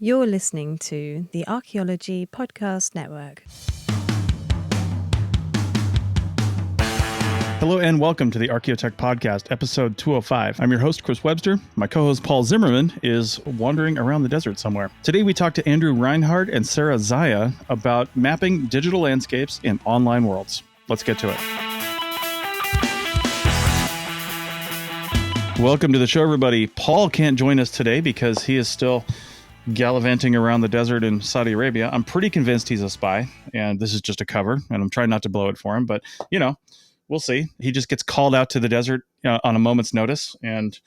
You're listening to the Archaeology Podcast Network. Hello and welcome to the ArchaeoTech Podcast, episode 205. I'm your host, Chris Webster. My co-host, Paul Zimmerman, is wandering around the desert somewhere. Today we talk to Andrew Reinhard and Sara Zaia about mapping digital landscapes in online worlds. Let's get to it. Welcome to the show, everybody. Paul can't join us today because he is still gallivanting around the desert in Saudi Arabia. I'm pretty convinced he's a spy, and this is just a cover, and I'm trying not to blow it for him, but, you know, we'll see. He just gets called out to the desert on a moment's notice and,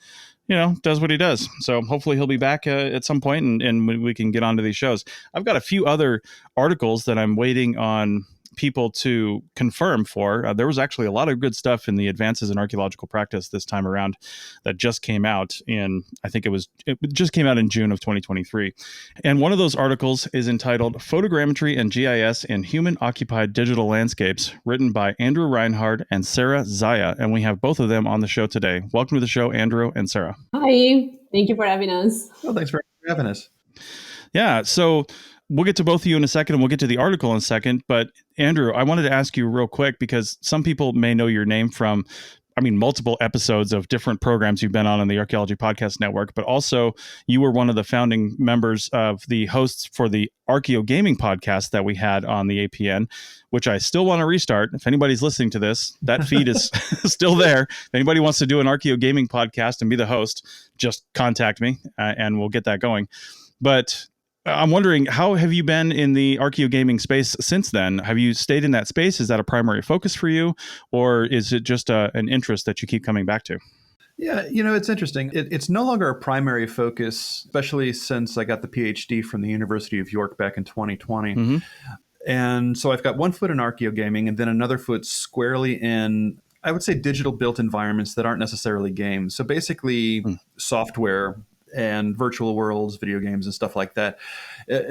you know, does what he does. So hopefully he'll be back at some point and we can get onto these shows. I've got a few other articles that I'm waiting on people to confirm for. There was actually a lot of good stuff in the Advances in Archaeological Practice this time around that just came out it just came out in June of 2023. And one of those articles is entitled Photogrammetry and GIS in Human-Occupied Digital Landscapes, written by Andrew Reinhard and Sara Zaia. And we have both of them on the show today. Welcome to the show, Andrew and Sara. Hi, thank you for having us. Well, thanks for having us. Yeah, so we'll get to both of you in a second, and we'll get to the article in a second. But Andrew, I wanted to ask you real quick, because some people may know your name from, multiple episodes of different programs you've been on the Archaeology Podcast Network, but also you were one of the founding members of the hosts for the Archeo Gaming podcast that we had on the APN, which I still want to restart. If anybody's listening to this, that feed is still there. If anybody wants to do an Archeo Gaming podcast and be the host, just contact me and we'll get that going. But I'm wondering, how have you been in the Archeo gaming space since then? Have you stayed in that space? Is that a primary focus for you? Or is it just an interest that you keep coming back to? Yeah, it's interesting. It's no longer a primary focus, especially since I got the PhD from the University of York back in 2020. Mm-hmm. And so I've got one foot in Archeo gaming and then another foot squarely in, I would say, digital built environments that aren't necessarily games. So basically software and virtual worlds, video games and stuff like that.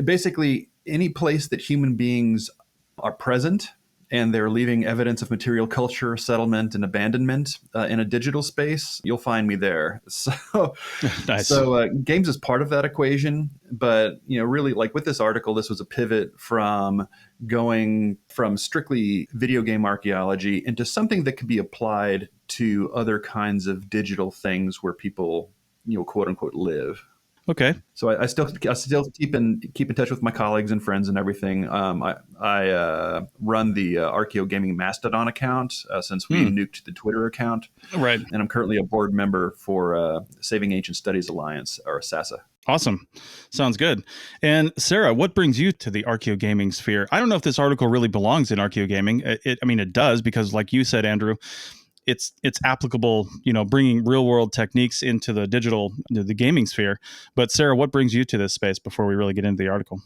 Basically, any place that human beings are present and they're leaving evidence of material culture, settlement, and abandonment in a digital space, you'll find me there. So, nice. So games is part of that equation. But, really, like with this article, this was a pivot from going from strictly video game archaeology into something that could be applied to other kinds of digital things where people quote unquote live. Okay. So I still keep in touch with my colleagues and friends and everything. I run the Archeo Gaming Mastodon account since we nuked the Twitter account. Right. And I'm currently a board member for Saving Ancient Studies Alliance, or SASA. Awesome. Sounds good. And Sara, what brings you to the Archeo gaming sphere? I don't know if this article really belongs in Archeo gaming. It does, because like you said, Andrew, it's applicable, bringing real world techniques into the the gaming sphere. But Sara, what brings you to this space before we really get into the article?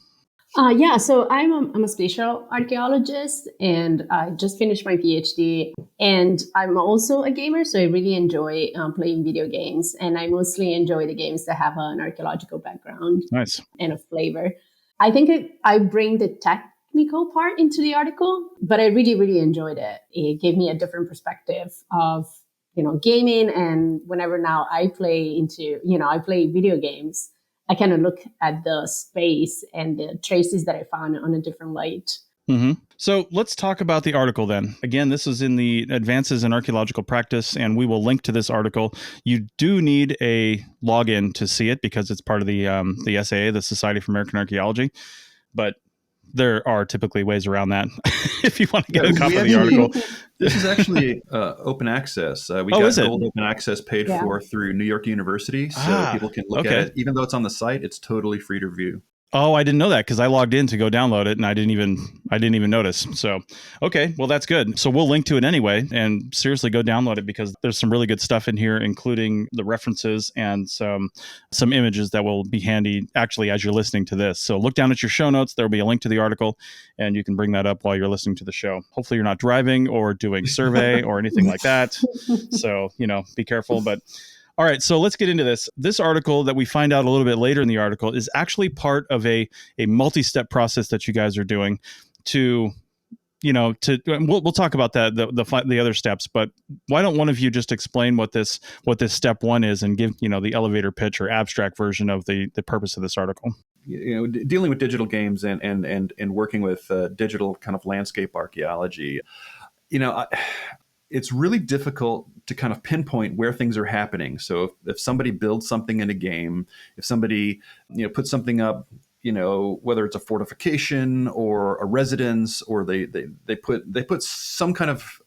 So I'm a spatial archaeologist, and I just finished my PhD, and I'm also a gamer. So I really enjoy playing video games, and I mostly enjoy the games that have an archaeological background. Nice. And a flavor. I think I bring the technical part into the article, but I really, really enjoyed it. It gave me a different perspective of, gaming. And whenever now I play video games, I kind of look at the space and the traces that I found on a different light. Mm-hmm. So let's talk about the article then. Again, this is in the Advances in Archaeological Practice, and we will link to this article. You do need a login to see it because it's part of the SAA, the Society for American Archaeology. But there are typically ways around that if you want to get a copy of the article. This is actually open access. We got gold open access paid for through New York University, so people can look at it. Even though it's on the site, it's totally free to view. Oh, I didn't know that because I logged in to go download it and I didn't even notice. So, okay, well, that's good. So we'll link to it anyway, and seriously go download it because there's some really good stuff in here, including the references and some images that will be handy actually as you're listening to this. So look down at your show notes. There'll be a link to the article and you can bring that up while you're listening to the show. Hopefully you're not driving or doing survey or anything like that. So, be careful, but all right, so let's get into this. This article that we find out a little bit later in the article is actually part of a multi-step process that you guys are doing to we'll talk about that, the other steps, but why don't one of you just explain what this step one is and give, the elevator pitch or abstract version of the purpose of this article? dealing with digital games and working with digital kind of landscape archaeology, it's really difficult to kind of pinpoint where things are happening. So if somebody builds something in a game, if somebody puts something up, whether it's a fortification or a residence, or they put some kind of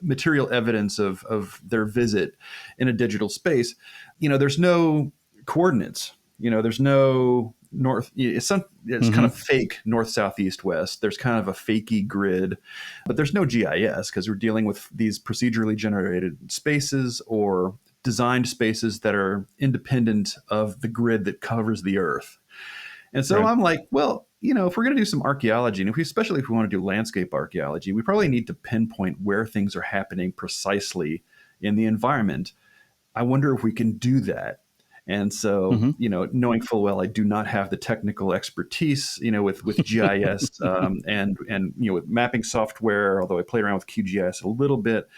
material evidence of their visit in a digital space, there's no coordinates. There's no north. It's kind of fake north, south, east, west. There's kind of a fakey grid, but there's no GIS because we're dealing with these procedurally generated spaces or designed spaces that are independent of the grid that covers the Earth. And so I'm like, well, if we're going to do some archaeology, and especially if we want to do landscape archaeology, we probably need to pinpoint where things are happening precisely in the environment. I wonder if we can do that. And so, knowing full well I do not have the technical expertise, with GIS and with mapping software, although I played around with QGIS a little bit,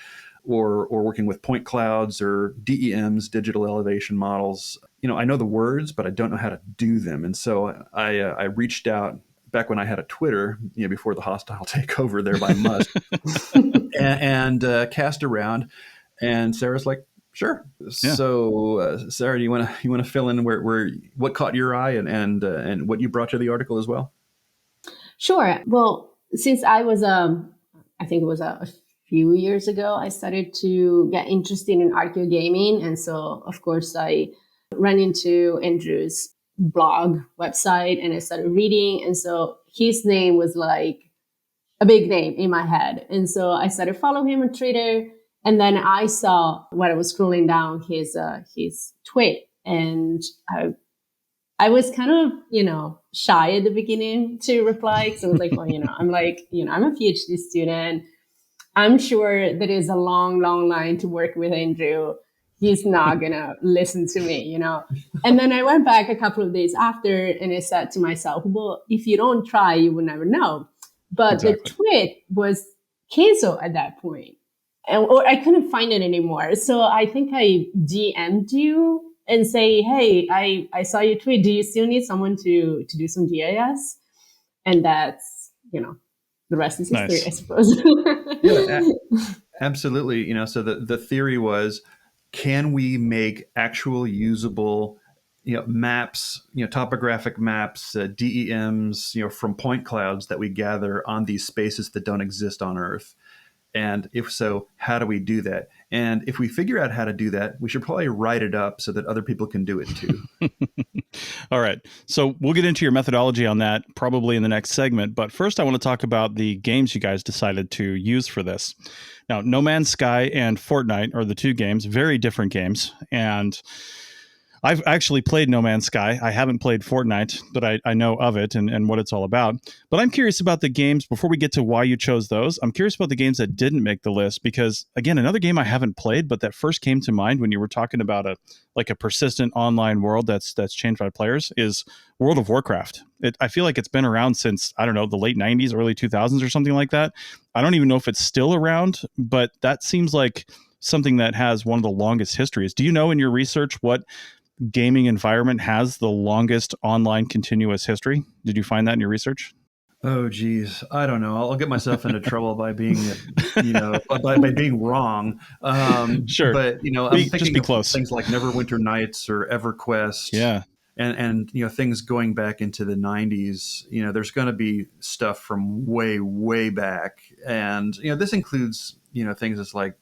or working with point clouds or DEMs, digital elevation models. I know the words, but I don't know how to do them. And so I reached out back when I had a Twitter, before the hostile takeover there by Musk, and cast around. And Sarah's like, sure. Yeah. So, Sarah, do you want to fill in where what caught your eye and what you brought to the article as well? Sure. Well, since I was I think it was a few years ago, I started to get interested in archaeogaming, and so of course I ran into Andrew's blog website and I started reading, and so his name was like a big name in my head, and so I started following him on Twitter. And then I saw when I was scrolling down his tweet, and I was kind of, shy at the beginning to reply. Because I was like, well, I'm a PhD student. I'm sure there is a long, long line to work with Andrew. He's not going to listen to me, And then I went back a couple of days after and I said to myself, well, if you don't try, you will never know. But The tweet was canceled at that point. Or I couldn't find it anymore. So I think I DM'd you and say, hey, I saw your tweet. Do you still need someone to do some GIS? And that's, the rest is history, nice. I suppose. Yeah, absolutely. So the theory was, can we make actual usable, maps, topographic maps, DEMs, from point clouds that we gather on these spaces that don't exist on Earth? And if so, how do we do that? And if we figure out how to do that, we should probably write it up so that other people can do it too. All right. So we'll get into your methodology on that probably in the next segment. But first, I want to talk about the games you guys decided to use for this. Now, No Man's Sky and Fortnite are the two games, very different games. And I've actually played No Man's Sky. I haven't played Fortnite, but I know of it and what it's all about. But I'm curious about the games, before we get to why you chose those, I'm curious about the games that didn't make the list, because, again, another game I haven't played, but that first came to mind when you were talking about a persistent online world that's changed by players is World of Warcraft. I feel like it's been around since, I don't know, the late 90s, early 2000s or something like that. I don't even know if it's still around, but that seems like something that has one of the longest histories. Do you know in your research what gaming environment has the longest online continuous history? Did you find that in your research? Oh, geez. I don't know. I'll get myself into trouble by being, by being wrong. Sure. But, I'm thinking of things like Neverwinter Nights or EverQuest. Yeah. And things going back into the 90s, there's going to be stuff from way, way back. And, this includes, things as like,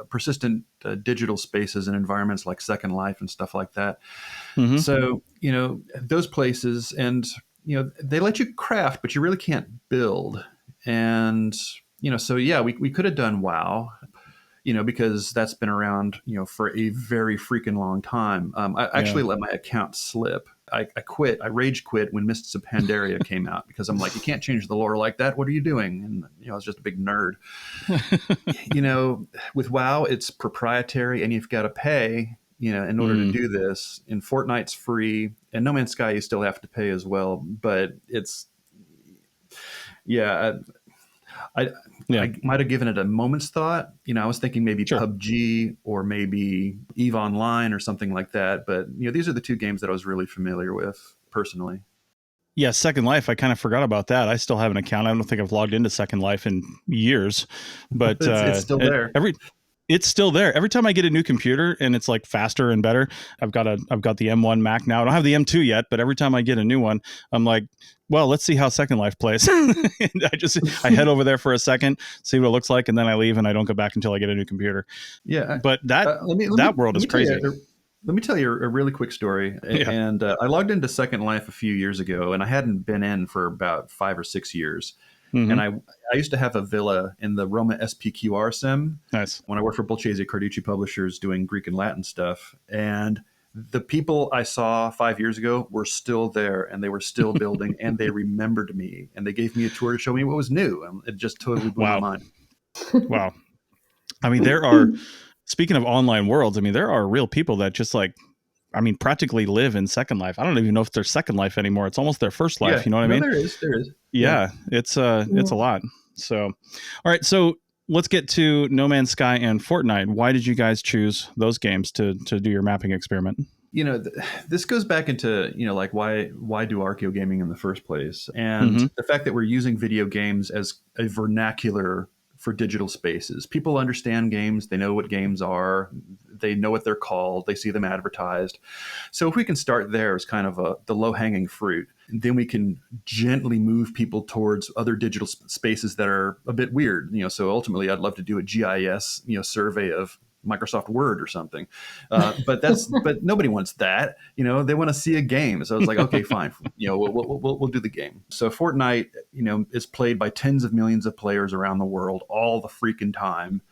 persistent digital spaces and environments like Second Life and stuff like that. Mm-hmm. So, those places, and, they let you craft, but you really can't build. And, so yeah, we could have done WoW, because that's been around, for a very freaking long time. I actually let my account slip. I quit. I rage quit when Mists of Pandaria came out, because I'm like, you can't change the lore like that. What are you doing? And, I was just a big nerd. With WoW, it's proprietary and you've got to pay, in order to do this. In Fortnite's free, and No Man's Sky, you still have to pay as well. But it's, I might have given it a moment's thought. I was thinking maybe sure. PUBG or maybe EVE Online or something like that. But, these are the two games that I was really familiar with personally. Yeah, Second Life. I kind of forgot about that. I still have an account. I don't think I've logged into Second Life in years, but It's still there. it's still there. Every time I get a new computer and it's like faster and better, I've got the M1 Mac now. I don't have the M2 yet, but every time I get a new one, I'm like, well, let's see how Second Life plays. And I head over there for a second, see what it looks like, and then I leave and I don't go back until I get a new computer. Yeah. But that world is crazy. Let me tell you a really quick story. Yeah. And I logged into Second Life a few years ago, and I hadn't been in for about 5 or 6 years. Mm-hmm. And I used to have a villa in the Roma SPQR sim. Nice. When I worked for Bolchese Carducci Publishers doing Greek and Latin stuff. And the people I saw 5 years ago were still there, and they were still building, and they remembered me, and they gave me a tour to show me what was new. And it just totally blew my mind. Wow. I mean, there are, speaking of online worlds, I mean, there are real people that just practically live in Second Life. I don't even know if they're Second Life anymore. It's almost their first life. Yeah. You know what I mean? There is. Yeah. It's a lot. So, all right. So let's get to No Man's Sky and Fortnite. Why did you guys choose those games to do your mapping experiment? This goes back into, like why do archaeo gaming in the first place? And the fact that we're using video games as a vernacular for digital spaces. People understand games. They know what games are. They know what they're called. They see them advertised. So if we can start there as kind of the low-hanging fruit, then we can gently move people towards other digital spaces that are a bit weird. So ultimately, I'd love to do a GIS, survey of Microsoft Word or something. But nobody wants that. They want to see a game. So it's like, okay, fine. We'll do the game. So Fortnite, is played by tens of millions of players around the world all the freaking time.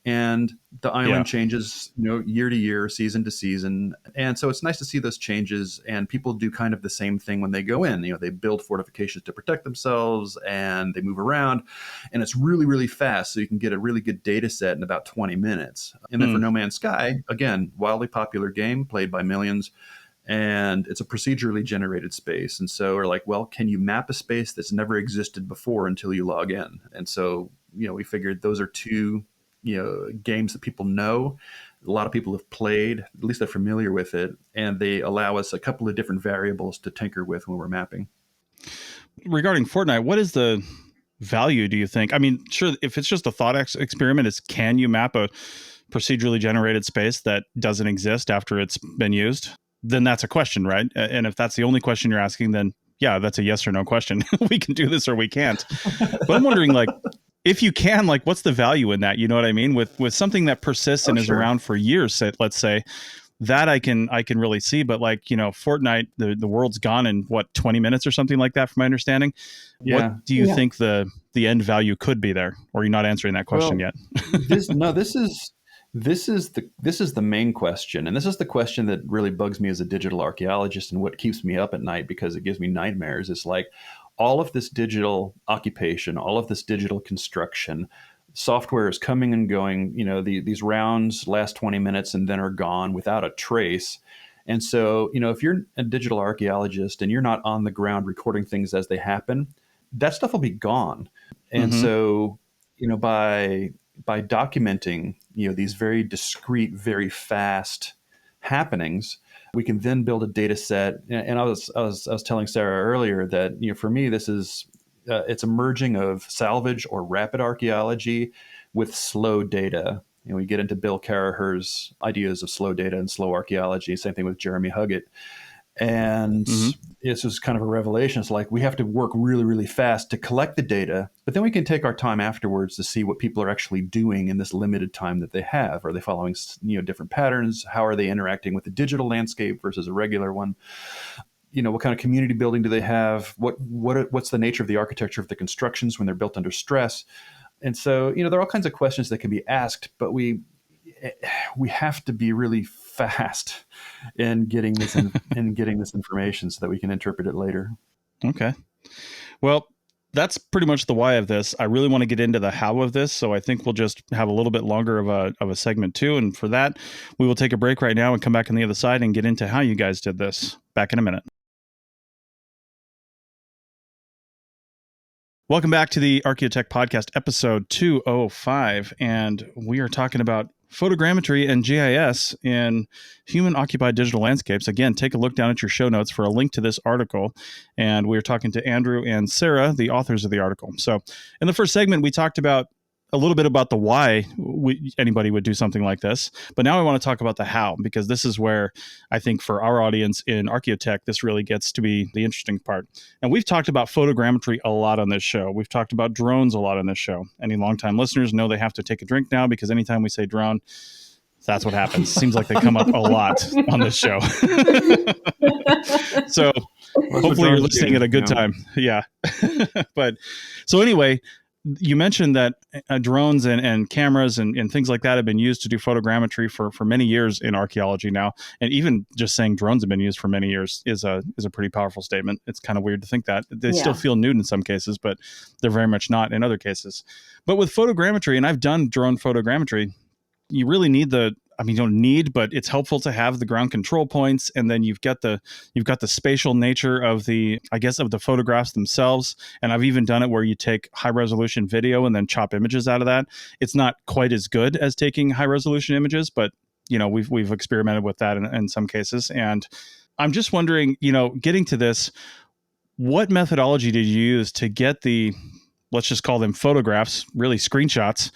And the island changes, year to year, season to season. And so it's nice to see those changes. And people do kind of the same thing when they go in. They build fortifications to protect themselves, and they move around. And it's really, really fast. So you can get a really good data set in about 20 minutes. And then for No Man's Sky, again, wildly popular game played by millions. And it's a procedurally generated space. And so we're like, well, can you map a space that's never existed before until you log in? And so, we figured those are two games that people know. A lot of people have played, at least they're familiar with it, and they allow us a couple of different variables to tinker with when we're mapping. Regarding Fortnite, what is the value, do you think? I mean, sure, if it's just a thought experiment, is can you map a procedurally generated space that doesn't exist after it's been used? Then that's a question, right? And if that's the only question you're asking, then yeah, that's a yes or no question. We can do this or we can't. But I'm wondering, if you can, what's the value in that? You know what I mean? With something that persists and is around for years, let's say, that I can really see. But Fortnite, the world's gone in 20 minutes or something like that, from my understanding. Yeah. What do you think the end value could be there? Or are you not answering that question yet? This is the main question. And this is the question that really bugs me as a digital archaeologist, and what keeps me up at night because it gives me nightmares. It's like, all of this digital occupation, all of this digital construction, software is coming and going. These rounds last 20 minutes and then are gone without a trace. And so, if you're a digital archaeologist and you're not on the ground recording things as they happen, that stuff will be gone. And so, by documenting, these very discrete, very fast happenings, we can then build a data set. And I was telling Sarah earlier that, for me, this is it's a merging of salvage or rapid archaeology with slow data. We get into Bill Caraher's ideas of slow data and slow archaeology. Same thing with Jeremy Huggett. And it's just kind of a revelation. It's like we have to work really, really fast to collect the data, but then we can take our time afterwards to see what people are actually doing in this limited time that they have. Are they following, different patterns? How are they interacting with the digital landscape versus a regular one? What kind of community building do they have? What's the nature of the architecture of the constructions when they're built under stress? And so, there are all kinds of questions that can be asked, but we have to be really fast in getting this information so that we can interpret it later. Okay. Well, that's pretty much the why of this. I really want to get into the how of this, so I think we'll just have a little bit longer of a segment too. And for that, we will take a break right now and come back on the other side and get into how you guys did this. Back in a minute. Welcome back to the ArchaeoTech podcast, episode 205, and we are talking about photogrammetry and GIS in human-occupied digital landscapes. Again, take a look down at your show notes for a link to this article. And we were talking to Andrew and Sarah, the authors of the article. So in the first segment, we talked about a little bit about the why anybody would do something like this. But now I want to talk about the how, because this is where I think for our audience in ArchaeoTech, this really gets to be the interesting part. And we've talked about photogrammetry a lot on this show. We've talked about drones a lot on this show. Any longtime listeners know they have to take a drink now, because anytime we say drone, that's what happens. Seems like they come up a lot on this show. So hopefully you're listening at a good time. Yeah. But so anyway, you mentioned that drones and cameras and things like that have been used to do photogrammetry for many years in archaeology now. And even just saying drones have been used for many years is a pretty powerful statement. It's kind of weird to think that. They still feel new in some cases, but they're very much not in other cases. But with photogrammetry, and I've done drone photogrammetry, you really need you don't need, but it's helpful to have the ground control points, and then you've got the spatial nature of the photographs themselves. And I've even done it where you take high resolution video and then chop images out of that. It's not quite as good as taking high resolution images, but we've experimented with that in some cases. And I'm just wondering, getting to this, what methodology did you use to get the, let's just call them photographs, really screenshots,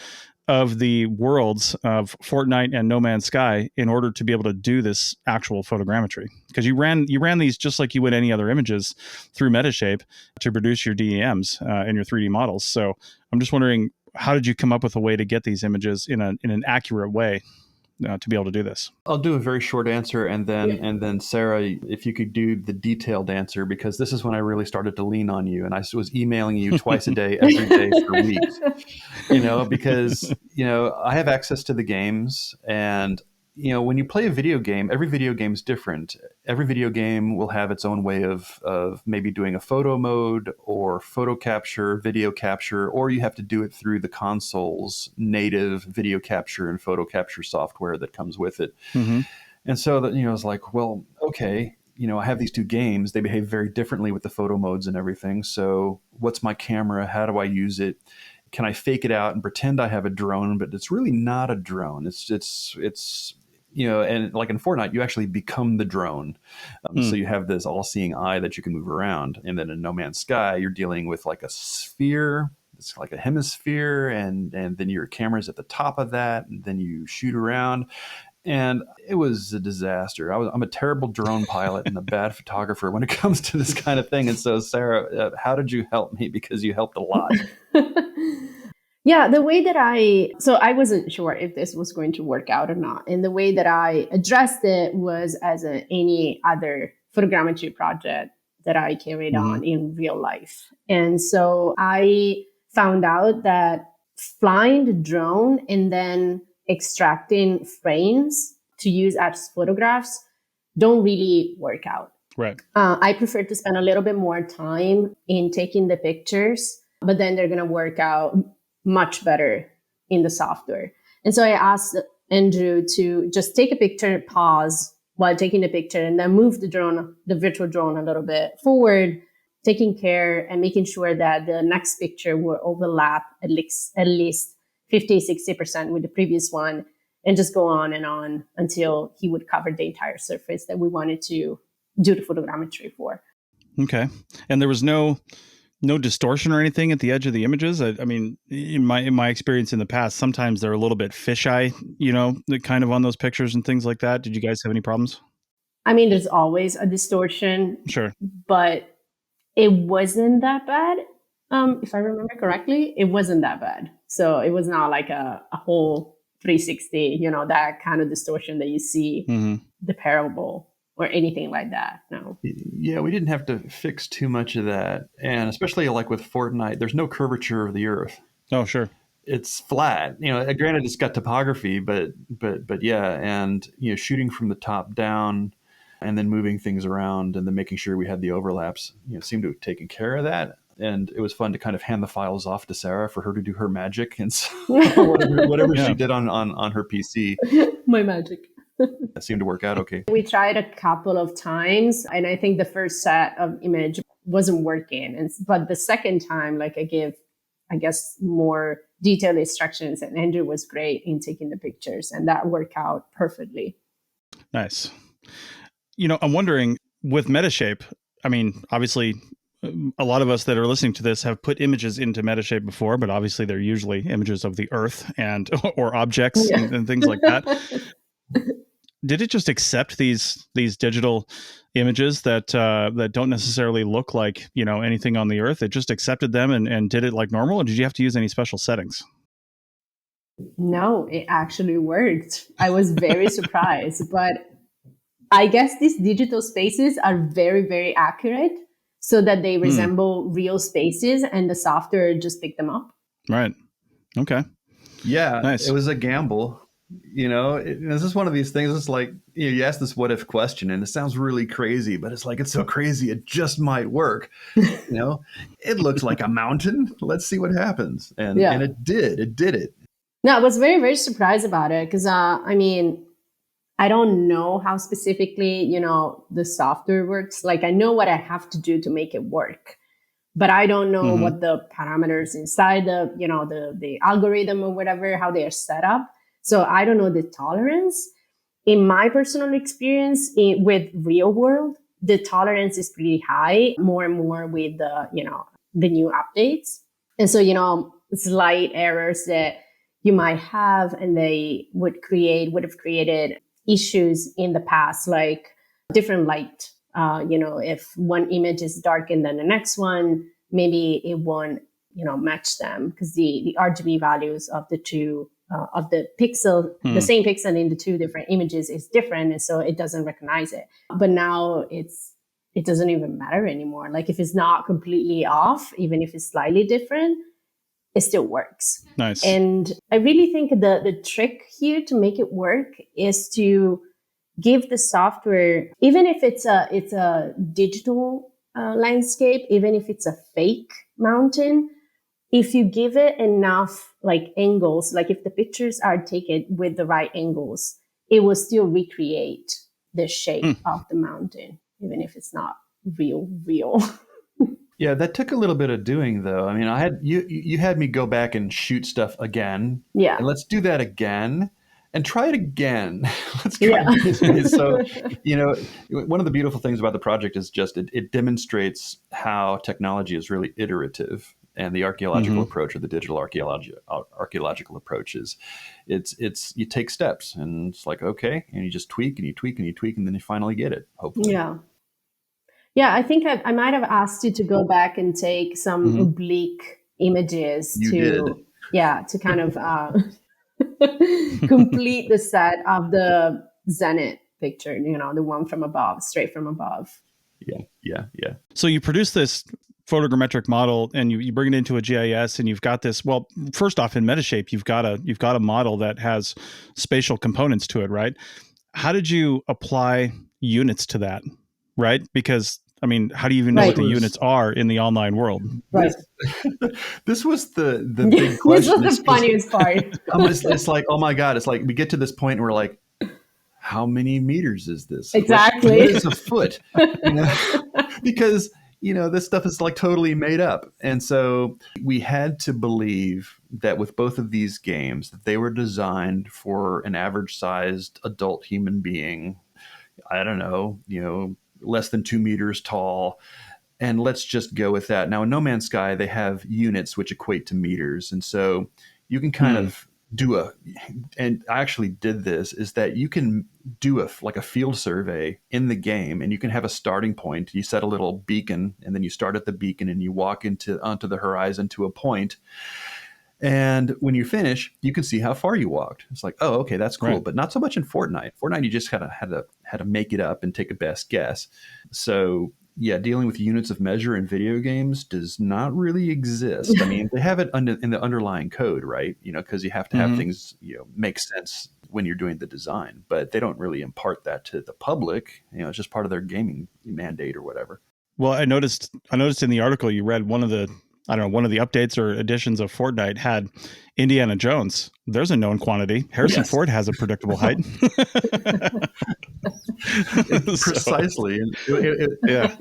of the worlds of Fortnite and No Man's Sky in order to be able to do this actual photogrammetry? Because you ran these just like you would any other images through Metashape to produce your DEMs and your 3D models. So I'm just wondering, how did you come up with a way to get these images in an accurate way to be able to do this? I'll do a very short answer, and then Sarah, if you could do the detailed answer, because this is when I really started to lean on you, and I was emailing you twice a day, every day for weeks. Because I have access to the games, and when you play a video game, every video game is different. Every video game will have its own way of maybe doing a photo mode or photo capture, video capture, or you have to do it through the console's native video capture and photo capture software that comes with it. Mm-hmm. And so that, I was like, well, okay, I have these two games. They behave very differently with the photo modes and everything. So what's my camera? How do I use it? Can I fake it out and pretend I have a drone, but it's really not a drone. It's and like in Fortnite, you actually become the drone. So you have this all-seeing eye that you can move around. And then in No Man's Sky, you're dealing with like a sphere. It's like a hemisphere. And then your camera's at the top of that. And then you shoot around. And it was a disaster. I'm a terrible drone pilot and a bad photographer when it comes to this kind of thing. And so, Sarah, how did you help me? Because you helped a lot. Yeah, the way that I wasn't sure if this was going to work out or not. And the way that I addressed it was as any other photogrammetry project that I carried on in real life. And so I found out that flying the drone and then extracting frames to use as photographs don't really work out. Right. I prefer to spend a little bit more time in taking the pictures, but then they're going to work out much better in the software. And so I asked Andrew to just take a picture, pause while taking the picture, and then move the virtual drone a little bit forward, taking care and making sure that the next picture will overlap at least 50, 60% with the previous one, and just go on and on until he would cover the entire surface that we wanted to do the photogrammetry for. Okay. And there was no distortion or anything at the edge of the images. I mean, in my experience in the past, sometimes they're a little bit fisheye, kind of on those pictures and things like that. Did you guys have any problems? I mean, there's always a distortion. Sure. But it wasn't that bad. If I remember correctly, it wasn't that bad. So it was not like a whole 360, that kind of distortion that you see, the parable or anything like that. No. Yeah, we didn't have to fix too much of that. And especially like with Fortnite, there's no curvature of the earth. Oh, sure. It's flat. Granted, it's got topography, but yeah. And, shooting from the top down and then moving things around and then making sure we had the overlaps, seemed to have taken care of that. And it was fun to kind of hand the files off to Sarah for her to do her magic. And so whatever she did on her PC. My magic. That seemed to work out okay. We tried a couple of times, and I think the first set of image wasn't working. But the second time, I gave, I guess, more detailed instructions, and Andrew was great in taking the pictures, and that worked out perfectly. Nice. I'm wondering with Metashape, I mean, obviously a lot of us that are listening to this have put images into Metashape before, but obviously they're usually images of the earth or objects and things like that. Did it just accept these digital images that don't necessarily look like anything on the earth? It just accepted them and did it like normal, or did you have to use any special settings? No, it actually worked. I was very surprised, but I guess these digital spaces are very, very accurate so that they resemble real spaces, and the software just picked them up. Right. Okay. Yeah. Nice. It was a gamble. This is one of these things. It's like, you ask this what if question and it sounds really crazy, but it's like, it's so crazy. It just might work. It looks like a mountain. Let's see what happens. And it did. It did it. No, I was very, very surprised about it because, I don't know how specifically, the software works. Like, I know what I have to do to make it work, but I don't know what the parameters inside the algorithm or whatever, how they are set up. So I don't know the tolerance. In my personal experience with real world, the tolerance is pretty high, more and more with the new updates. And so, slight errors that you might have, and they would have created issues in the past, like different light. If one image is darker than the next one, maybe it won't, match them because the RGB values of the two of the pixel, the same pixel in the two different images is different, and so it doesn't recognize it. But now it doesn't even matter anymore. Like, if it's not completely off, even if it's slightly different, it still works. Nice. And I really think the trick here to make it work is to give the software, even if it's a digital landscape, even if it's a fake mountain, if you give it enough like angles, like if the pictures are taken with the right angles, it will still recreate the shape of the mountain, even if it's not real. Yeah, that took a little bit of doing, though. I mean, you had me go back and shoot stuff again. Yeah. And let's do that again and try it again. Let's try it. So, one of the beautiful things about the project is just it demonstrates how technology is really iterative. And the archaeological approach, or the digital archaeological approach, is it's you take steps, and it's like, okay, and you just tweak and you tweak and you tweak, and then you finally get it, hopefully. Yeah, I think I might have asked you to go back and take some oblique images to kind of complete the set of the zenith picture, the one from above, straight from above. Yeah. So you produce this photogrammetric model and you bring it into a GIS, and you've got this, well, first off, in Metashape, you've got a model that has spatial components to it, right? How did you apply units to that? Right? Because, I mean, how do you even know what the units are in the online world? Right. This was the big question. This was the funniest part. It's like, oh my God, it's like we get to this point and we're like, how many meters is this? Exactly. What is a foot? Because, this stuff is like totally made up. And so we had to believe that with both of these games, that they were designed for an average sized adult human being. I don't know, less than 2 meters tall. And let's just go with that. Now, in No Man's Sky, they have units which equate to meters. And so you can kind of do and I actually did this, is that you can do a field survey in the game, and you can have a starting point. You set a little beacon, and then you start at the beacon and you walk onto the horizon to a point. And when you finish, you can see how far you walked. It's like, oh, okay, that's cool. Right. But not so much in Fortnite. Fortnite, you just kind of had to make it up and take a best guess. So yeah, dealing with units of measure in video games does not really exist. I mean, they have it in the underlying code, right? Because you have to have things, make sense when you're doing the design. But they don't really impart that to the public. It's just part of their gaming mandate or whatever. Well, I noticed in the article you read, one of the I don't know, one of the updates or additions of Fortnite had Indiana Jones. There's a known quantity. Harrison Ford has a predictable height. Precisely. Yeah.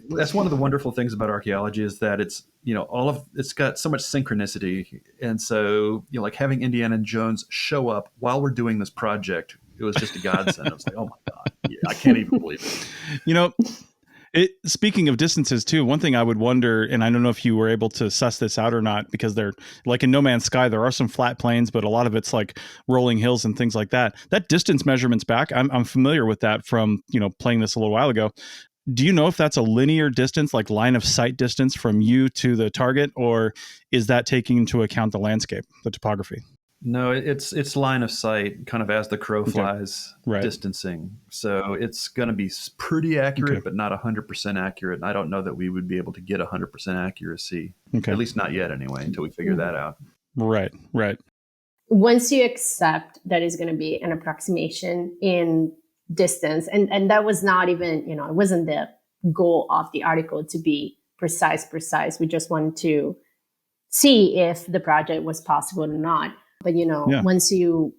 That's one of the wonderful things about archaeology is that it's, it's got so much synchronicity. And so, like having Indiana Jones show up while we're doing this project, it was just a godsend. I was like, oh my God, I can't even believe it. Speaking of distances too, one thing I would wonder, and I don't know if you were able to suss this out or not, because they're like in No Man's Sky, there are some flat plains, but a lot of it's like rolling hills and things like that. That distance measurements back, I'm familiar with that from, playing this a little while ago. Do you know if that's a linear distance, like line of sight distance from you to the target, or is that taking into account the landscape, the topography? No, it's line of sight, kind of as the crow flies, right. Distancing. So it's going to be pretty accurate, but not 100% accurate. And I don't know that we would be able to get 100% accuracy, at least not yet anyway, until we figure that out. Right. Once you accept that it's going to be an approximation in distance, and that was not even, it wasn't the goal of the article to be precise. We just wanted to see if the project was possible or not. But, once you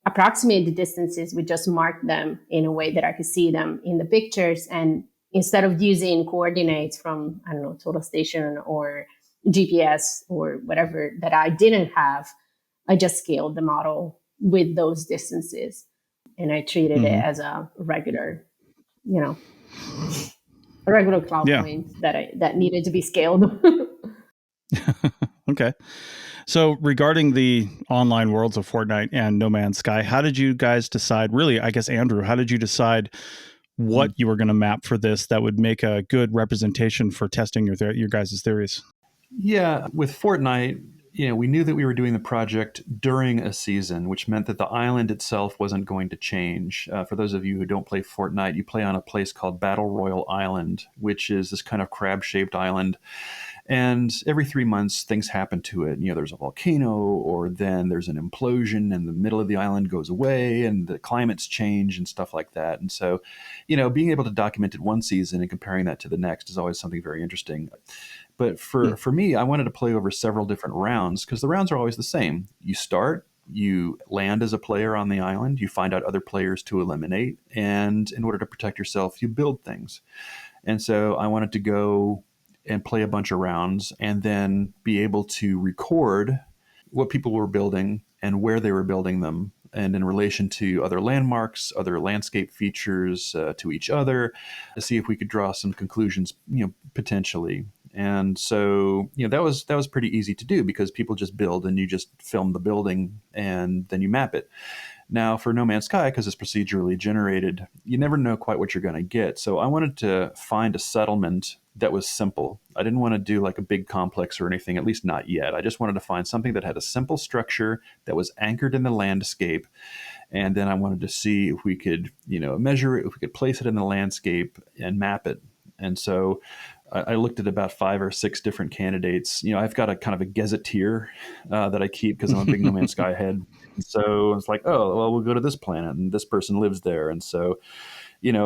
approximate the distances, we just mark them in a way that I could see them in the pictures. And instead of using coordinates from, Total Station or GPS or whatever that I didn't have, I just scaled the model with those distances. And I treated it as a regular, a regular cloud point that needed to be scaled. Okay. So regarding the online worlds of Fortnite and No Man's Sky, how did you guys decide, really, I guess, Andrew, how did you decide what you were going to map for this that would make a good representation for testing your guys' theories? Yeah, with Fortnite, we knew that we were doing the project during a season, which meant that the island itself wasn't going to change. For those of you who don't play Fortnite, you play on a place called Battle Royal Island, which is this kind of crab-shaped island. And every 3 months, things happen to it. There's a volcano, or then there's an implosion, and the middle of the island goes away, and the climates change and stuff like that. And so, being able to document it one season and comparing that to the next is always something very interesting. But for me, I wanted to play over several different rounds because the rounds are always the same. You start, you land as a player on the island, you find out other players to eliminate, and in order to protect yourself, you build things. And so I wanted to go and play a bunch of rounds and then be able to record what people were building and where they were building them, and in relation to other landmarks, other landscape features, to each other, to see if we could draw some conclusions, potentially. And so, that was pretty easy to do because people just build and you just film the building and then you map it. Now, for No Man's Sky, because it's procedurally generated, you never know quite what you're going to get. So I wanted to find a settlement that was simple. I didn't want to do like a big complex or anything, at least not yet. I just wanted to find something that had a simple structure that was anchored in the landscape. And then I wanted to see if we could, measure it, if we could place it in the landscape and map it. And so I looked at about 5 or 6 different candidates. I've got a kind of a gazetteer that I keep because I'm a big No Man's Sky head. And so it's like, oh, well, we'll go to this planet and this person lives there. And so,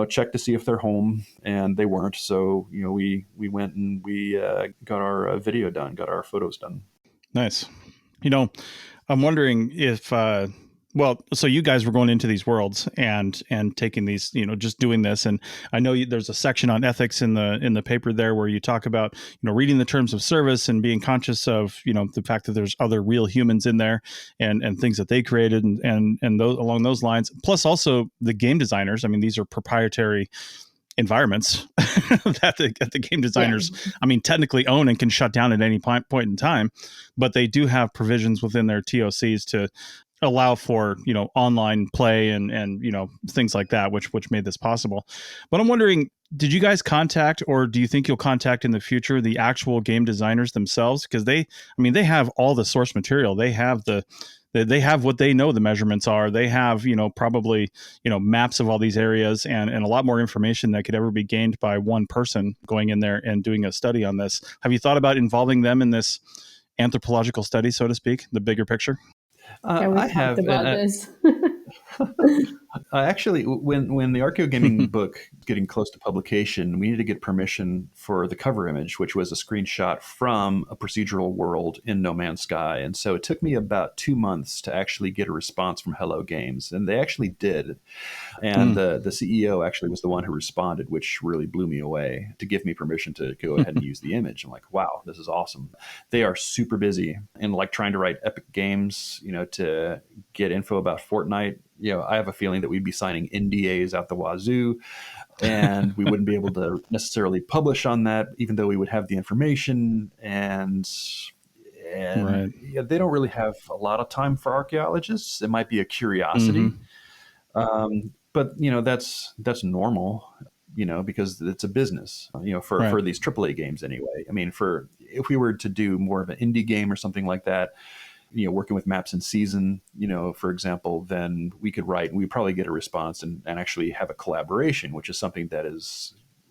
check to see if they're home, and they weren't. So, we went and we got our video done, got our photos done. Nice. I'm wondering if, so you guys were going into these worlds and taking these, just doing this. And I know there's a section on ethics in the paper there where you talk about, reading the terms of service and being conscious of, the fact that there's other real humans in there and things that they created and those along those lines. Plus also the game designers. I mean, these are proprietary environments that the game designers, technically own and can shut down at any point in time, but they do have provisions within their TOCs to allow for, online play and things like that, which made this possible. But I'm wondering, did you guys contact, or do you think you'll contact in the future, the actual game designers themselves? Because they have all the source material. They have they have what they know the measurements are. They have, probably, maps of all these areas and a lot more information that could ever be gained by one person going in there and doing a study on this. Have you thought about involving them in this anthropological study, so to speak, the bigger picture? We talked about this. Actually, when the Archeo Gaming book getting close to publication, we needed to get permission for the cover image, which was a screenshot from a procedural world in No Man's Sky. And so it took me about 2 months to actually get a response from Hello Games, and they actually did. And the CEO actually was the one who responded, which really blew me away, to give me permission to go ahead and use the image. I'm like, wow, this is awesome. They are super busy and like trying to write epic games, to get info about Fortnite. I have a feeling that we'd be signing NDAs out the wazoo, and we wouldn't be able to necessarily publish on that, even though we would have the information. And Right. they don't really have a lot of time for archaeologists. It might be a curiosity. But that's normal, because it's a business, for these AAA games anyway. I mean, if we were to do more of an indie game or something like that, working with Maps and Season, for example, then we could write and we'd probably get a response and actually have a collaboration, which is something that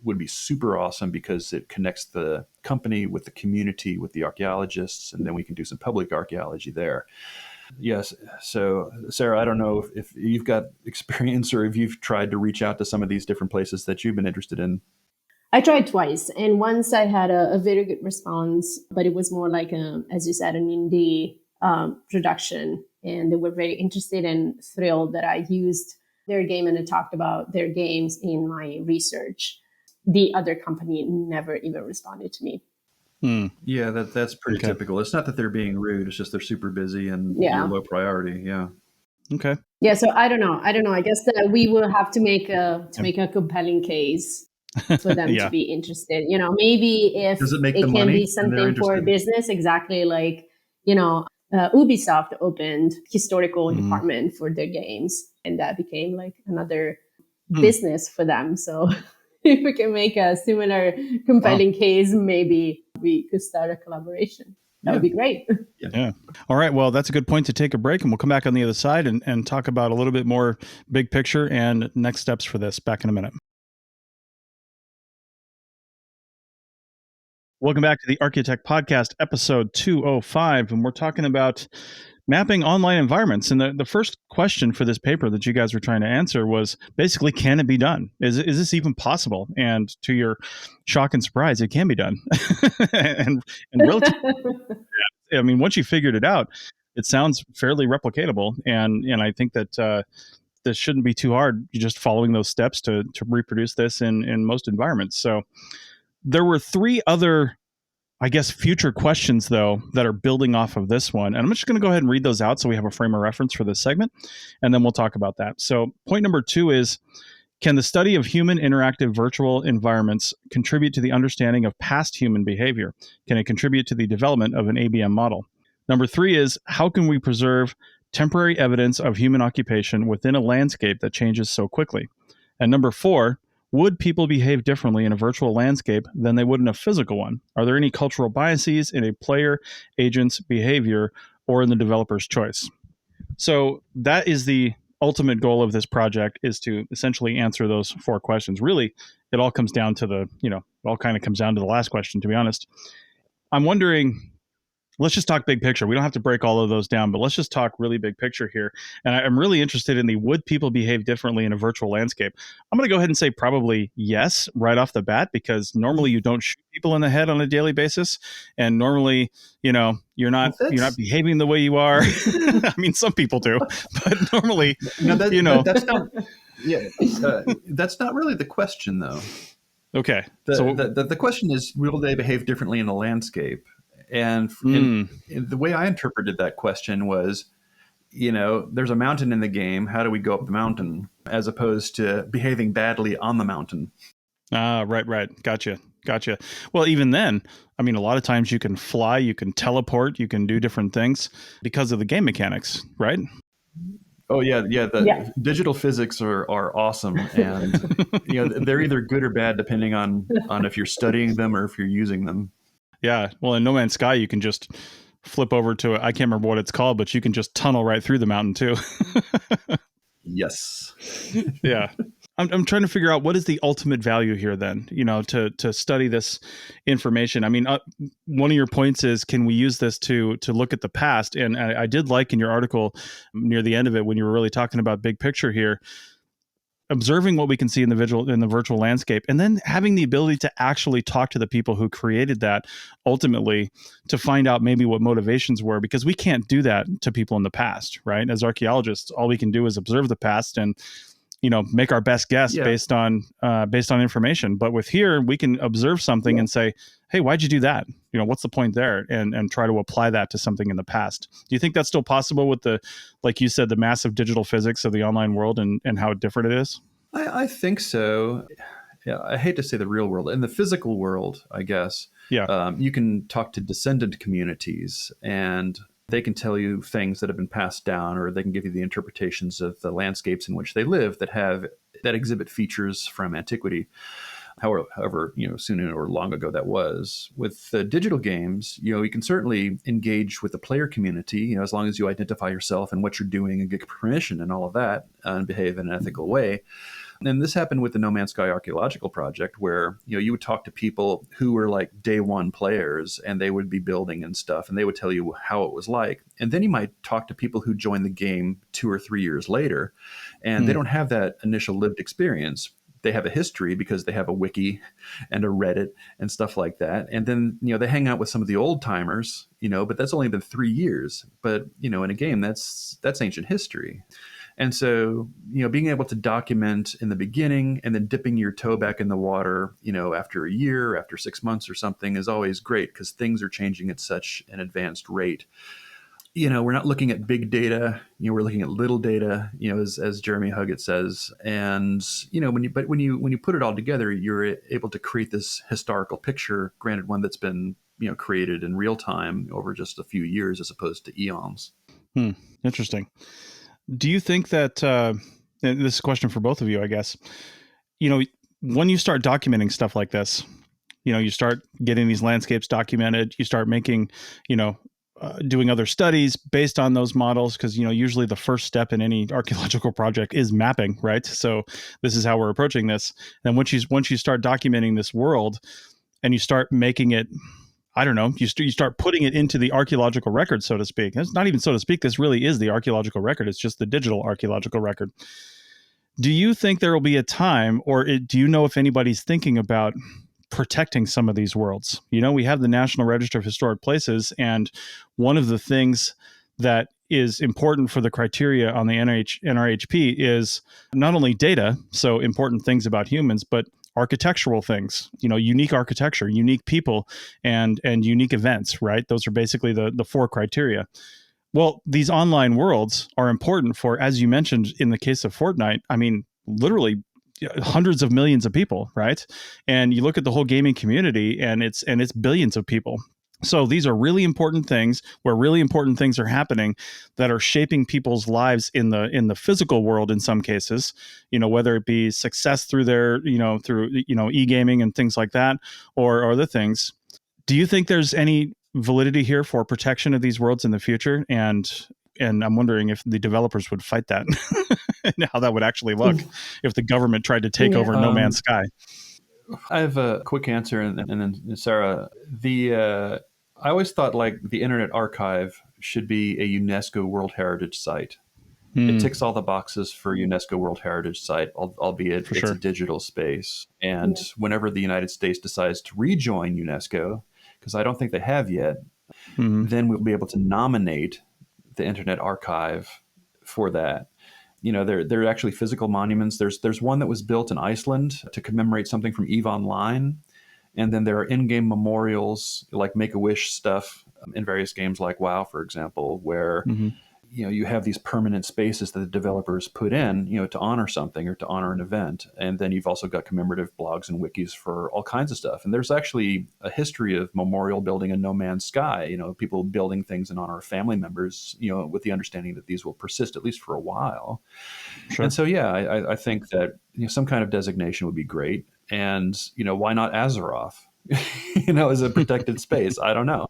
would be super awesome because it connects the company with the community, with the archaeologists, and then we can do some public archaeology there. Yes. So, Sarah, I don't know if you've got experience or if you've tried to reach out to some of these different places that you've been interested in. I tried twice, and once I had a very good response, but it was more like, as you said, an indie production, and they were very interested and thrilled that I used their game and I talked about their games in my research. The other company never even responded to me. Yeah, that's pretty typical. It's not that they're being rude; it's just they're super busy and you're low priority. Yeah. Okay. Yeah. So I don't know. I guess that we will have to make a compelling case for them to be interested. Maybe if does it make it the can money be something for business, exactly like Ubisoft opened historical department for their games, and that became like another business for them. So if we can make a similar compelling case, maybe we could start a collaboration. That would be great. Yeah. All right. Well, that's a good point to take a break, and we'll come back on the other side and talk about a little bit more big picture and next steps for this. Back in a minute. Welcome back to the ArchaeoTech podcast, episode 205, and we're talking about mapping online environments. And the first question for this paper that you guys were trying to answer was basically, can it be done? Is this even possible? And to your shock and surprise, it can be done. and relatively, I mean, once you figured it out, it sounds fairly replicatable. And I think that this shouldn't be too hard. You're just following those steps to reproduce this in most environments. So there were three other, I guess, future questions, though, that are building off of this one. And I'm just going to go ahead and read those out so we have a frame of reference for this segment, and then we'll talk about that. So point number 2 is, can the study of human interactive virtual environments contribute to the understanding of past human behavior? Can it contribute to the development of an ABM model? Number 3 is, how can we preserve temporary evidence of human occupation within a landscape that changes so quickly? And number 4, would people behave differently in a virtual landscape than they would in a physical one? Are there any cultural biases in a player agent's behavior or in the developer's choice? So that is the ultimate goal of this project, is to essentially answer those 4 questions. Really, it all comes down to it all kind of comes down to the last question, to be honest. I'm wondering, let's just talk big picture. We don't have to break all of those down, but let's just talk really big picture here. And I'm really interested in would people behave differently in a virtual landscape? I'm going to go ahead and say probably yes, right off the bat, because normally you don't shoot people in the head on a daily basis. And normally, you're not behaving the way you are. I mean, some people do, but normally, that's not, that's not really the question, though. Okay. The question is, will they behave differently in the landscape? And the way I interpreted that question was, there's a mountain in the game. How do we go up the mountain, as opposed to behaving badly on the mountain? Right. Gotcha. Well, even then, I mean, a lot of times you can fly, you can teleport, you can do different things because of the game mechanics, right? Oh yeah. Digital physics are awesome, and they're either good or bad depending on if you're studying them or if you're using them. Yeah. Well, in No Man's Sky, you can just flip over to I can't remember what it's called, but you can just tunnel right through the mountain too. Yes. Yeah. I'm trying to figure out what is the ultimate value here then, to study this information. I mean, one of your points is, can we use this to look at the past? And I did like in your article near the end of it, when you were really talking about big picture here, observing what we can see in the virtual landscape, and then having the ability to actually talk to the people who created that ultimately to find out maybe what motivations were, because we can't do that to people in the past, right? As archaeologists, all we can do is observe the past and make our best guess based on information. But with here, we can observe something and say, hey, why'd you do that? What's the point there? And try to apply that to something in the past. Do you think that's still possible with like you said, the massive digital physics of the online world and how different it is? I think so. Yeah, I hate to say the real world. In the physical world, I guess, you can talk to descendant communities, and they can tell you things that have been passed down, or they can give you the interpretations of the landscapes in which they live that exhibit features from antiquity. However, soon or long ago that was. With digital games, you can certainly engage with the player community, as long as you identify yourself and what you're doing and get permission and all of that, and behave in an ethical way. And this happened with the No Man's Sky Archaeological Project, where you would talk to people who were like day one players, and they would be building and stuff, and they would tell you how it was like. And then you might talk to people who joined the game 2 or 3 years later, and they don't have that initial lived experience. They have a history because they have a wiki and a Reddit and stuff like that. And then, they hang out with some of the old timers, but that's only been 3 years. But, in a game, that's ancient history. And so, being able to document in the beginning and then dipping your toe back in the water, after a year, after 6 months or something is always great, because things are changing at such an advanced rate. We're not looking at big data, we're looking at little data, as Jeremy Huggett says. And, when you put it all together, you're able to create this historical picture, granted one that's been, created in real time over just a few years as opposed to eons. Interesting. Do you think that, and this is a question for both of you, I guess, when you start documenting stuff like this, you start getting these landscapes documented, you start making, doing other studies based on those models, because usually the first step in any archaeological project is mapping, right? So this is how we're approaching this. And once you start documenting this world and you start making it, I don't know, you start putting it into the archaeological record, so to speak. It's not even so to speak. This really is the archaeological record. It's just the digital archaeological record. Do you think there will be a time, or do you know if anybody's thinking about protecting some of these worlds? We have the National Register of Historic Places, and one of the things that is important for the criteria on the NRHP is not only data, so important things about humans, but architectural things, unique architecture, unique people, and unique events, right? Those are basically the 4 criteria. Well, these online worlds are important for, as you mentioned, in the case of Fortnite, I mean, literally hundreds of millions of people, right? And you look at the whole gaming community, and it's billions of people. So these are really important things, where really important things are happening that are shaping people's lives in the physical world in some cases, whether it be success through their, through e-gaming and things like that, or other things. Do you think there's any validity here for protection of these worlds in the future? And I'm wondering if the developers would fight that and how that would actually look if the government tried to take over No Man's Sky. I have a quick answer, and then Sarah. I always thought like the Internet Archive should be a UNESCO World Heritage Site. It ticks all the boxes for UNESCO World Heritage Site, albeit it's a digital space. And whenever the United States decides to rejoin UNESCO, because I don't think they have yet, then we'll be able to nominate the Internet Archive for that. There are actually physical monuments. There's one that was built in Iceland to commemorate something from EVE Online. And then there are in-game memorials, like Make-A-Wish stuff in various games like WoW, for example, where you have these permanent spaces that the developers put in, to honor something or to honor an event. And then you've also got commemorative blogs and wikis for all kinds of stuff. And there's actually a history of memorial building in No Man's Sky, people building things in honor of family members, with the understanding that these will persist at least for a while. Sure. And so, I think that some kind of designation would be great. And, why not Azeroth, as a protected space? I don't know.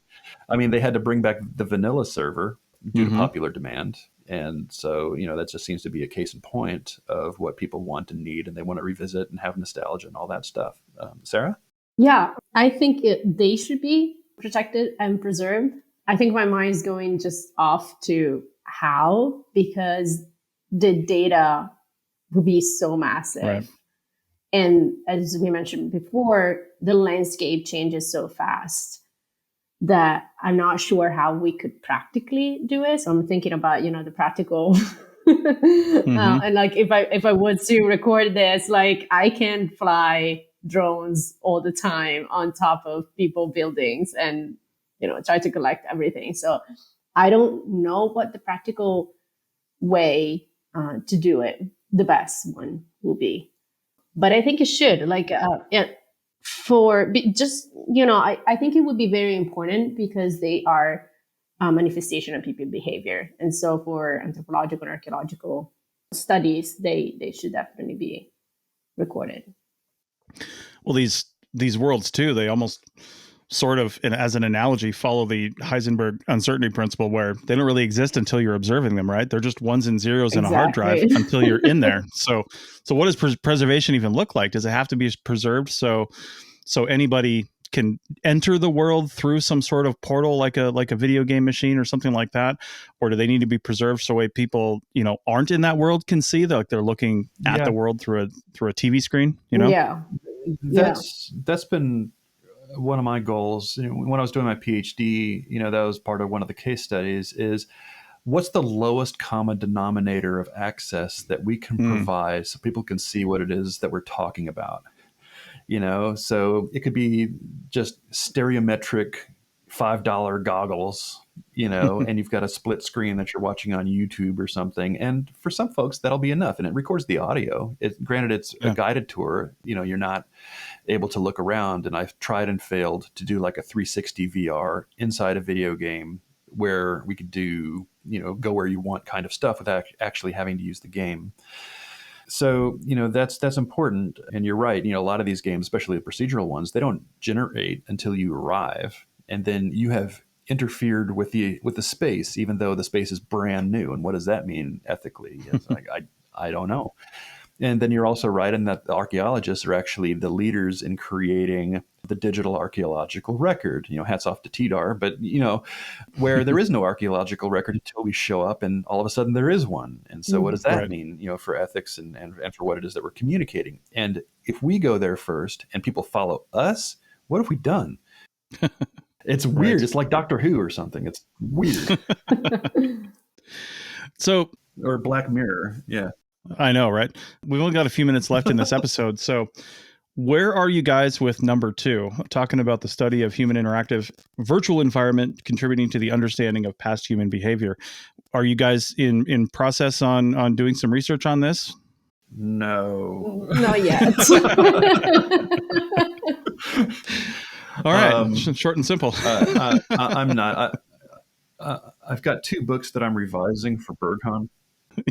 I mean, they had to bring back the vanilla server, due to popular demand. And so, that just seems to be a case in point of what people want and need, and they want to revisit and have nostalgia and all that stuff. Sarah? Yeah, I think they should be protected and preserved. I think my mind is going just off to how, because the data would be so massive. Right. And as we mentioned before, the landscape changes so fast that I'm not sure how we could practically do it. So I'm thinking about, the practical. And like, if I was to record this, like I can fly drones all the time on top of people buildings and, try to collect everything. So I don't know what the practical way to do it, the best one will be. But I think it should, I think it would be very important because they are a manifestation of people behavior. And so for anthropological and archaeological studies, they should definitely be recorded. Well, these worlds too, they almost sort of, and as an analogy, follow the Heisenberg uncertainty principle, where they don't really exist until you're observing them, right? They're just ones and zeros in a hard drive until you're in there. So what does preservation even look like? Does it have to be preserved so anybody can enter the world through some sort of portal, like a video game machine or something like that? Or do they need to be preserved so way people, aren't in that world can see that, like they're looking at the world through a TV screen, Yeah. That's been one of my goals. When I was doing my PhD, that was part of one of the case studies, is what's the lowest common denominator of access that we can provide so people can see what it is that we're talking about. So it could be just stereometric $5 goggles, and you've got a split screen that you're watching on YouTube or something. And for some folks, that'll be enough. And it records the audio. Granted, it's a guided tour. You're not able to look around. And I've tried and failed to do like a 360 VR inside a video game where we could do, go where you want kind of stuff without actually having to use the game. So, that's important. And you're right. A lot of these games, especially the procedural ones, they don't generate until you arrive. And then you have interfered with the space, even though the space is brand new. And what does that mean ethically? It's like, I don't know. And then you're also right in that the archaeologists are actually the leaders in creating the digital archaeological record. Hats off to TDAR, but where there is no archaeological record until we show up, and all of a sudden there is one. And so what does that mean, for ethics and for what it is that we're communicating? And if we go there first and people follow us, what have we done? It's weird. It's like Doctor Who or something. It's weird. Or Black Mirror. Yeah. I know, right? We've only got a few minutes left in this episode. So where are you guys with number 2, talking about the study of human interactive virtual environment contributing to the understanding of past human behavior? Are you guys in process on doing some research on this? No. Not yet. All right. Short and simple. I'm not. I've got 2 books that I'm revising for BergCon.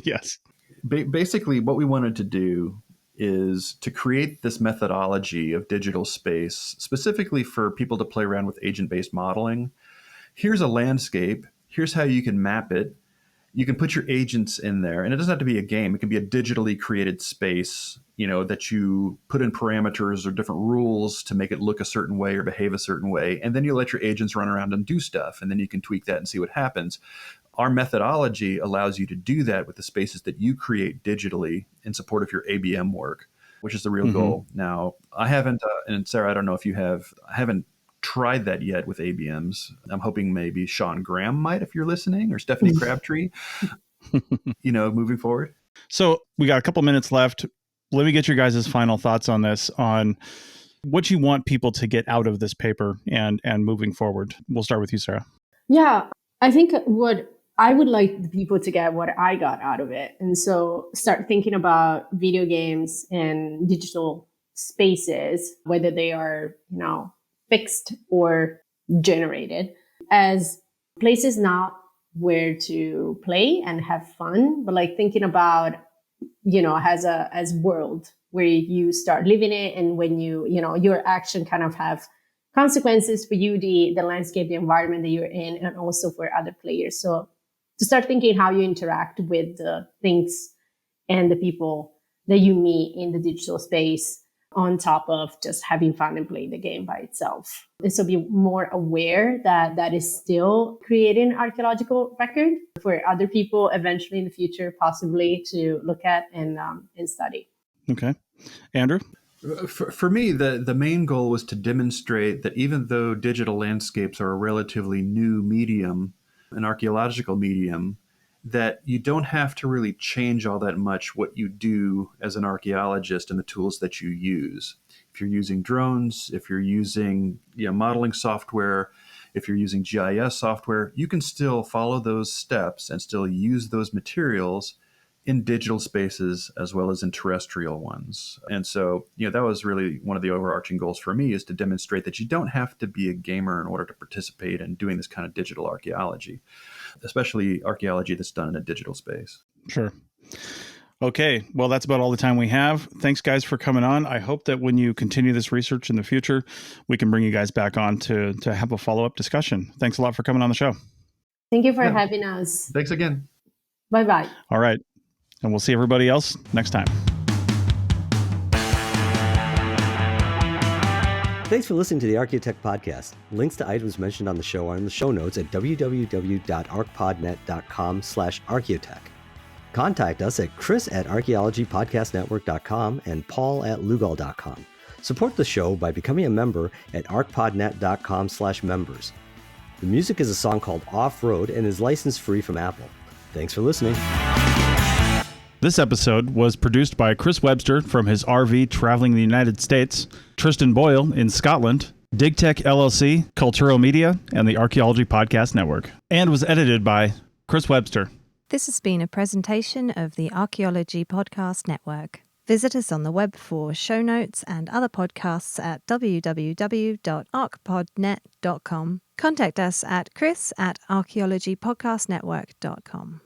Yes. Basically, what we wanted to do is to create this methodology of digital space specifically for people to play around with agent-based modeling. Here's a landscape. Here's how you can map it. You can put your agents in there, and it doesn't have to be a game. It can be a digitally created space, that you put in parameters or different rules to make it look a certain way or behave a certain way. And then you let your agents run around and do stuff, and then you can tweak that and see what happens. Our methodology allows you to do that with the spaces that you create digitally in support of your ABM work, which is the real goal. Now, I haven't, and Sarah, I don't know if you have, I haven't tried that yet with ABMs. I'm hoping maybe Sean Graham might, if you're listening, or Stephanie Crabtree, moving forward. So we got a couple minutes left. Let me get your guys' final thoughts on this, on what you want people to get out of this paper and moving forward. We'll start with you, Sarah. Yeah, I think what I would like the people to get what I got out of it. And so start thinking about video games and digital spaces, whether they are, fixed or generated, as places not where to play and have fun, but like thinking about, as world where you start living it. And when your action kind of have consequences for you, the landscape, the environment that you're in, and also for other players. So to start thinking how you interact with the things and the people that you meet in the digital space on top of just having fun and playing the game by itself. And so be more aware that that is still creating archaeological record for other people eventually in the future, possibly to look at and study. Okay. Andrew? For me, the main goal was to demonstrate that even though digital landscapes are a relatively new medium, an archaeological medium, that you don't have to really change all that much what you do as an archaeologist and the tools that you use. If you're using drones, if you're using modeling software, if you're using GIS software, you can still follow those steps and still use those materials in digital spaces as well as in terrestrial ones. And so, that was really one of the overarching goals for me, is to demonstrate that you don't have to be a gamer in order to participate in doing this kind of digital archaeology, especially archaeology that's done in a digital space. Sure. Okay. Well, that's about all the time we have. Thanks, guys, for coming on. I hope that when you continue this research in the future, we can bring you guys back on to have a follow-up discussion. Thanks a lot for coming on the show. Thank you for having us. Thanks again. Bye-bye. All right. And we'll see everybody else next time. Thanks for listening to the ArchaeoTech podcast. Links to items mentioned on the show are in the show notes at www.archpodnet.com/archaeotech. Contact us at chris@archaeologypodcastnetwork.com and paul@lugal.com. Support the show by becoming a member at archpodnet.com/members. The music is a song called Off-Road and is license free from Apple. Thanks for listening. This episode was produced by Chris Webster from his RV traveling the United States, Tristan Boyle in Scotland, DigTech LLC, Culturo Media, and the Archaeology Podcast Network, and was edited by Chris Webster. This has been a presentation of the Archaeology Podcast Network. Visit us on the web for show notes and other podcasts at www.archpodnet.com. Contact us at chris@archaeologypodcastnetwork.com.